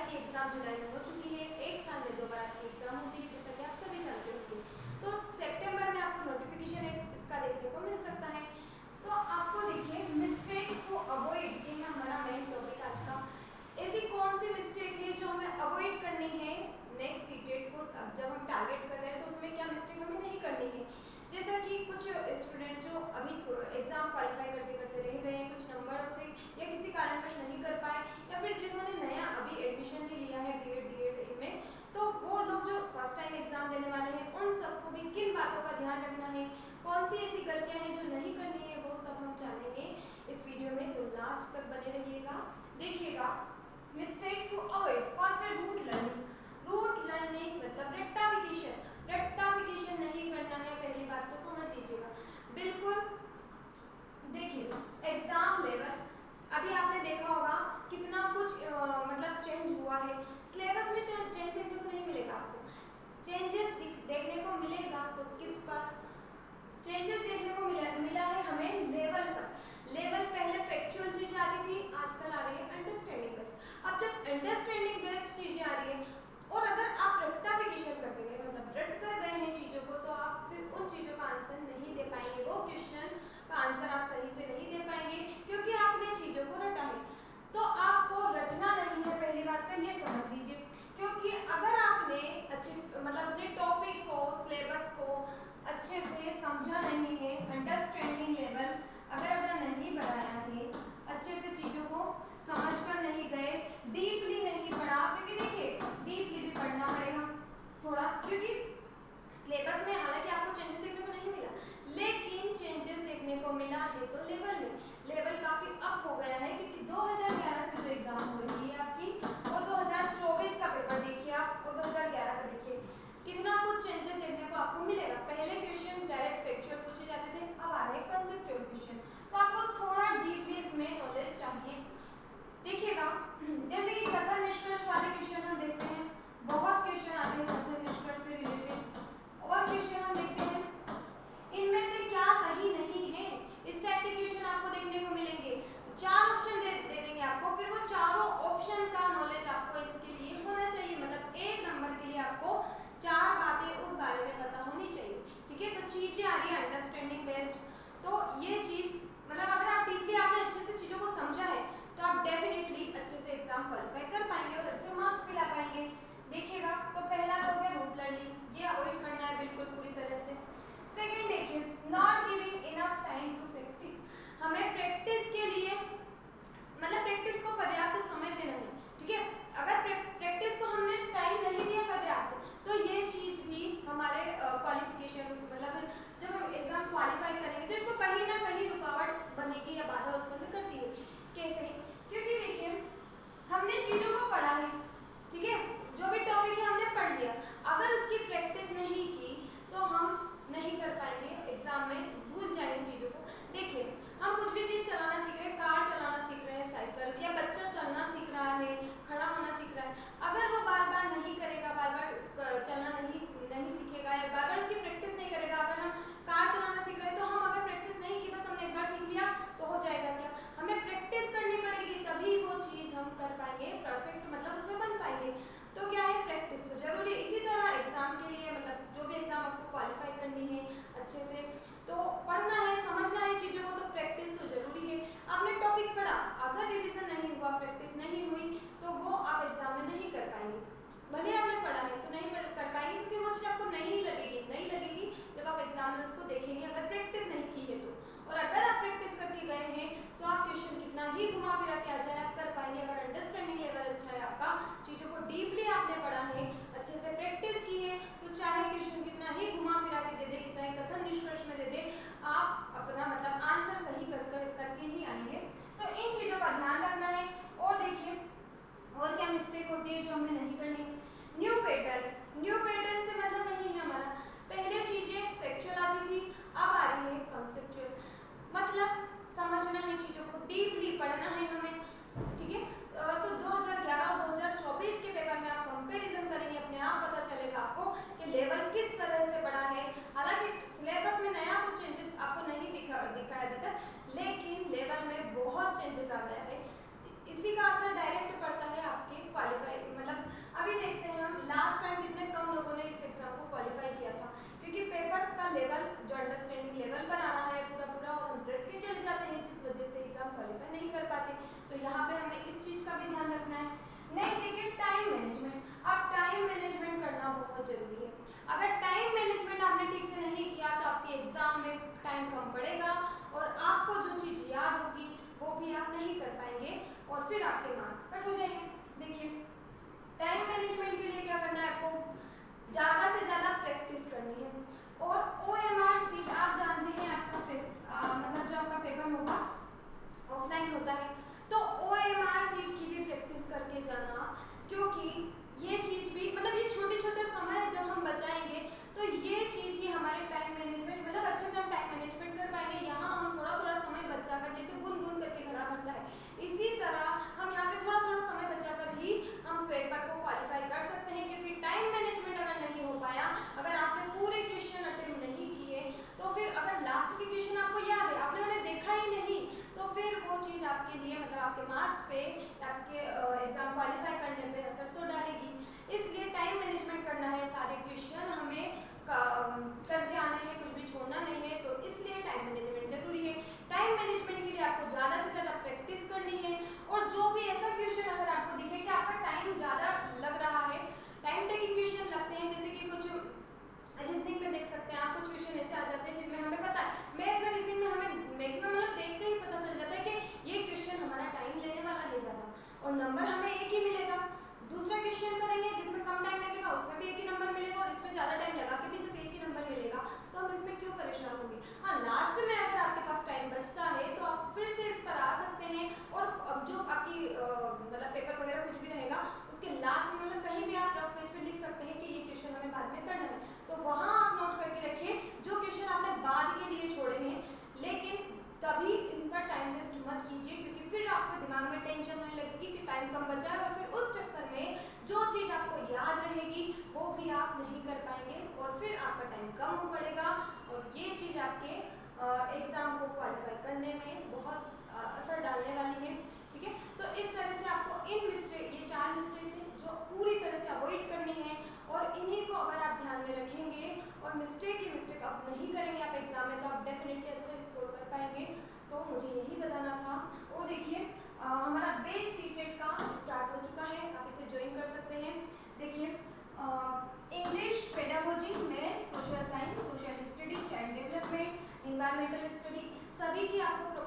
आपकी एग्जाम जुलाई में हो चुकी है, एक साल में 2 बार आपकी एग्जाम होती है, जैसा कि आप सभी जानते होंगे। तो सितंबर में आपको नोटिफिकेशन इसका देखने को मिल सकता है। तो आपको देखिए मिस्टेक्स को अवॉइड, ये है हमारा मेन टॉपिक आज का। ऐसी कौन सी मिस्टेक है जो हमें अवॉइड करनी है नेक्स्ट सीटेट को जब हम टारगेट कर रहे हैं, तो उसमें क्या मिस्टेक हमें नहीं करनी है। जैसा कि कुछ स्टूडेंट्स जो अभी एग्जाम क्वालिफाई करते करते रह गए हैं कुछ नंबरों से, या किसी कारणवश नहीं कर पाए, या फिर जिन्होंने नया अभी एडमिशन ही लिया है बीएड डीएड इनमें, तो वो लोग जो फर्स्ट टाइम एग्जाम देने वाले हैं उन सबको भी किन बातों का ध्यान रखना है, कौन सी ऐसी गलतियां हैं जो नहीं करनी है, वो सब हम जानेंगे इस वीडियो में। तो लास्ट तक बने रहिएगा, देखिएगा। मिस्टेक्स को अवॉइड, फर्स्ट है रूट लर्निंग। रूट लर्निंग मतलब रेक्टाफिकेशन, रेक्टाफिकेशन नहीं करना है, पहली बात तो समझ लीजिएगा बिल्कुल। देखिए एग्जाम लेवल, अभी आपने देखा होगा कितना कुछ मतलब चेंज हुआ है। सिलेबस में चेंज देखने को नहीं मिलेगा आपको, चेंजेस देखने को मिलेगा तो किस पर चेंजेस देखने को मिला है हमें लेवल पर। लेवल पहले फैक्चुअल चीजें आती थी, आजकल आ रही है अंडरस्टैंडिंग बेस्ड। अब जब अंडरस्टैंडिंग बेस्ड चीजें आ रही है और अगर आप रेक्टाफिकेशन करते गए मतलब रट कर गए हैं चीजों को, तो आप फिर उन चीजों का आंसर नहीं दे पाएंगे, वो क्वेश्चन का आंसर आप सही से नहीं दे पाएंगे क्योंकि आपने चीजों को रटा है। तो आपको रटना नहीं है, पहली बात तो ये समझ लीजिए। क्योंकि अगर आपने अच्छे मतलब अपने टॉपिक को सिलेबस को अच्छे से समझा नहीं है, अंडरस्टैंडिंग लेवल अगर अपना नहीं बढ़ाया है, अच्छे से चीजों को समझ कर नहीं गए, डीपली नहीं पढ़ा, क्योंकि देखिए डीपली भी पढ़ना पड़ेगा थोड़ा, क्योंकि सिलेबस में हालांकि आपको चेंजेस देखने को नहीं मिला, लेकिन चेंजेस देखने को मिला है तो लेवल में लेवल काफी अप हो गया है। क्योंकि 2011 से जो एग्जाम हो रही है आपकी, और 2024 का पेपर देखिए आप, और 2011 का देखिए, कितना कुछ चेंजेस देखने को आपको मिलेगा। पहले क्वेश्चन डायरेक्ट फैक्चुअल पूछे जाते थे, अब आ रहे कंसेप्चुअल क्वेश्चन, तो आपको थोड़ा डीपली इसमें नॉलेज चाहिए। देखिएगा जैसे कि कथन निष्कर्ष वाले क्वेश्चन हम देखते हैं, बहुत क्वेश्चन आते हैं कथन निष्कर्ष से रिलेटेड, और क्वेश्चन हम देखते हैं इनमें से क्या सही नहीं है, इस टाइप के क्वेश्चन आपको देखने को मिलेंगे। तो 4 ऑप्शन दे देंगे आपको, फिर वो चारों ऑप्शन का नॉलेज आपको इसके लिए होना चाहिए, मतलब 1 नंबर के लिए आपको 4 बातें उस बारे में पता होनी चाहिए। ठीक है, तो चीजें आ रही है अंडरस्टैंडिंग बेस्ड, तो ये चीज मतलब अगर आप डीपली आपने अच्छे से चीजों को समझा है तो आप डेफिनेटली अच्छे से एग्जाम क्वालिफाई कर पाएंगे और अच्छे मार्क्स भी ला पाएंगे। देखिएगा तो पहला तो हो गया रूट लर्निंग, ये अवॉइड करना है बिल्कुल पूरी तरह से। सेकंड देखिए not giving enough time to practice, हमें प्रैक्टिस के लिए मतलब प्रैक्टिस को पर्याप्त समय देना है। ठीक है, अगर प्रैक्टिस को हमने टाइम नहीं दिया पर्याप्त, तो ये चीज भी हमारे क्वालिफिकेशन मतलब जब हम एग्जाम क्वालिफाई करेंगे तो इसको कहीं ना कहीं रुकावट बनेगी या बाधा उत्पन्न करती है। कैसे? क्योंकि देखिए हमने चीजों को पढ़ा है, ठीक है, जो भी टॉपिक है हमने पढ़ लिया, अगर उसकी प्रैक्टिस नहीं की तो हम नहीं कर पाएंगे, एग्जाम में भूल जाएंगे चीजों को। देखिए हम कुछ भी चीज चलाना सीख रहे हैं, कार चलाना सीख रहे हैं, साइकिल, या बच्चा चलना सीख रहा है, खड़ा होना सीख रहा है, अगर वो बार बार नहीं करेगा, बार बार चलना नहीं सीखेगा, या बार बार उसकी प्रैक्टिस नहीं करेगा, अगर हम कार चलाना सीख रहे हैं तो हम अगर प्रैक्टिस नहीं की, बस हमने एक बार सीख लिया तो हो जाएगा क्या, हमें प्रैक्टिस करनी पड़ेगी, तभी वो चीज हम कर पाएंगे परफेक्ट, मतलब उसमें बन पाएंगे। तो क्या है, प्रैक्टिस तो जरूरी है। इसी तरह एग्जाम के लिए मतलब जो भी एग्जाम आपको क्वालिफाई करनी है अच्छे से, तो पढ़ना है, समझना है चीजों को, तो प्रैक्टिस तो जरूरी है। आपने टॉपिक पढ़ा, अगर रिवीजन नहीं हुआ, प्रैक्टिस नहीं हुई, तो वो आप एग्जाम में नहीं कर पाएंगे। भले आपने पढ़ा है तो नहीं कर पाएंगे, क्योंकि वो चीज आपको नहीं लगेगी जब आप एग्जाम में उसको देखेंगे, अगर प्रैक्टिस नहीं की है तो। और अगर आप प्रैक्टिस करके गए हैं तो आप क्वेश्चन कितना ही घुमा फिरा के आ जाए आप कर पाएंगे, अगर अंडरस्टैंडिंग लेवल अच्छा है आपका, चीजों को डीपली आपने पढ़ा है, अच्छे से प्रैक्टिस की है, तो चाहे क्वेश्चन कितना ही घुमा फिरा के दे दे, कितना ही कथन निष्कर्ष में दे दे, आप अपना मतलब आंसर सही करके ही आएंगे। तो इन चीजों का ध्यान रखना है। और देखिए और क्या मिस्टेक होती है जो हमें नहीं करनी है। न्यू पैटर्न से मतलब नहीं है हमारा, पहले चीजें फैक्चुअल आती थी, अब आ रही है कंसेप्चुअल, मतलब समझना है चीजों को, डीपली पढ़ना है हमें। ठीक है, तो 2011 और 2024 के पेपर में आप कंपैरिजन करेंगे, अपने आप पता चलेगा तो यहाँ पे हमें इस चीज़ का भी ध्यान रखना है। नेक्स्ट देखिए टाइम मैनेजमेंट। अब टाइम मैनेजमेंट करना बहुत जरूरी है। अगर टाइम मैनेजमेंट आपने ठीक से नहीं किया तो आपके एग्जाम में टाइम कम पड़ेगा और आपको जो चीज़ याद होगी वो भी आप नहीं कर पाएंगे और फिर आपके मार्क्स कट हो जाएंगे। देखिए टाइम मैनेजमेंट के लिए क्या करना है, आपको ज़्यादा से ज़्यादा प्रैक्टिस करनी है। और OMR सीट आप जानते हैं आपका मतलब जो आपका पेपर होगा ऑफलाइन होता है, तो OMR सीट की भी प्रैक्टिस करके जाना, क्योंकि ये चीज़ भी मतलब ये छोटे छोटे समय जब हम बचाएंगे तो ये चीज़ ही हमारे टाइम मैनेजमेंट मतलब अच्छे से हम टाइम मैनेजमेंट कर पाएंगे। यहाँ हम थोड़ा थोड़ा समय बचाकर, जैसे बूंद बूंद करके घड़ा भरता है, इसी तरह हम यहाँ पे थोड़ा थोड़ा समय बचाकर ही हम पेपर को क्वालिफाई कर सकते हैं। क्योंकि टाइम मैनेजमेंट अगर नहीं हो पाया, अगर आपने पूरे क्वेश्चन अटेम्प्ट नहीं किए, तो फिर अगर लास्ट के क्वेश्चन आपको याद है, आपने उन्हें देखा ही नहीं, तो फिर वो चीज़ आपके लिए मतलब आपके मार्क्स पे, आपके एग्जाम क्वालिफाई करने पे असर तो डालेगी। इसलिए टाइम मैनेजमेंट करना है, सारे क्वेश्चन हमें करके आने हैं, कुछ भी छोड़ना नहीं है, तो इसलिए टाइम मैनेजमेंट जरूरी है। टाइम मैनेजमेंट के लिए आपको ज़्यादा से ज़्यादा प्रैक्टिस करनी है। और जो भी ऐसा क्वेश्चन अगर आपको दिखे कि आपका टाइम ज़्यादा लग रहा है, टाइम टेकिंग क्वेश्चन लगते हैं, जैसे कि कुछ रीजनिंग में देख सकते हैं आप, कुछ क्वेश्चन ऐसे आ जाते हैं जिनमें हमें पता है, मैथ में रीजनिंग में हमें मैक्सिमम मतलब देखते ही पता चल जाता है कि ये क्वेश्चन हमारा टाइम लेने वाला है ज़्यादा और नंबर हमें एक ही मिलेगा। दूसरा क्वेश्चन करेंगे जिसमें कम टाइम लगेगा, उसमें भी एक ही नंबर मिलेगा, और इसमें ज़्यादा टाइम लगा के भी जब एक ही नंबर मिलेगा तो हम इसमें क्यों परेशान होंगे। हाँ, लास्ट में अगर आपके पास टाइम बचता है तो आप फिर से इस पर आ सकते हैं, और अब जो आपकी मतलब पेपर वगैरह कुछ भी रहेगा उसके लास्ट में मतलब कहीं भी आप रफ पेज पे लिख सकते हैं कि ये क्वेश्चन हमें बाद में करना है, तो वहाँ आप नोट करके रखिए जो क्वेश्चन आपने बाद के लिए छोड़े हैं। लेकिन तभी इन पर टाइम वेस्ट मत कीजिए, क्योंकि फिर आपके दिमाग में टेंशन होने लगेगी कि टाइम कम बचा है, और फिर उस चक्कर में जो चीज़ आपको याद रहेगी वो भी आप नहीं कर पाएंगे और फिर आपका टाइम कम हो पड़ेगा, और ये चीज़ आपके एग्ज़ाम को क्वालिफाई करने में बहुत असर डालने वाली है। ठीक है, तो इस तरह से आपको इन मिस्टेक, ये 4 मिस्टेक्स हैं जो पूरी तरह से अवॉइड करनी है, और इन्हीं को अगर आप ध्यान में रखेंगे और मिस्टेक आप नहीं करेंगे आप एग्जाम में, तो आप डेफिनेटली अच्छा स्कोर कर पाएंगे। सो मुझे यही बताना था। और देखिए हमारा बेस सीटेट का स्टार्ट हो चुका है, आप इसे ज्वाइन कर सकते हैं। देखिए English, pedagogy, maths, social science, social study, child development, environmental study, सभी की आपको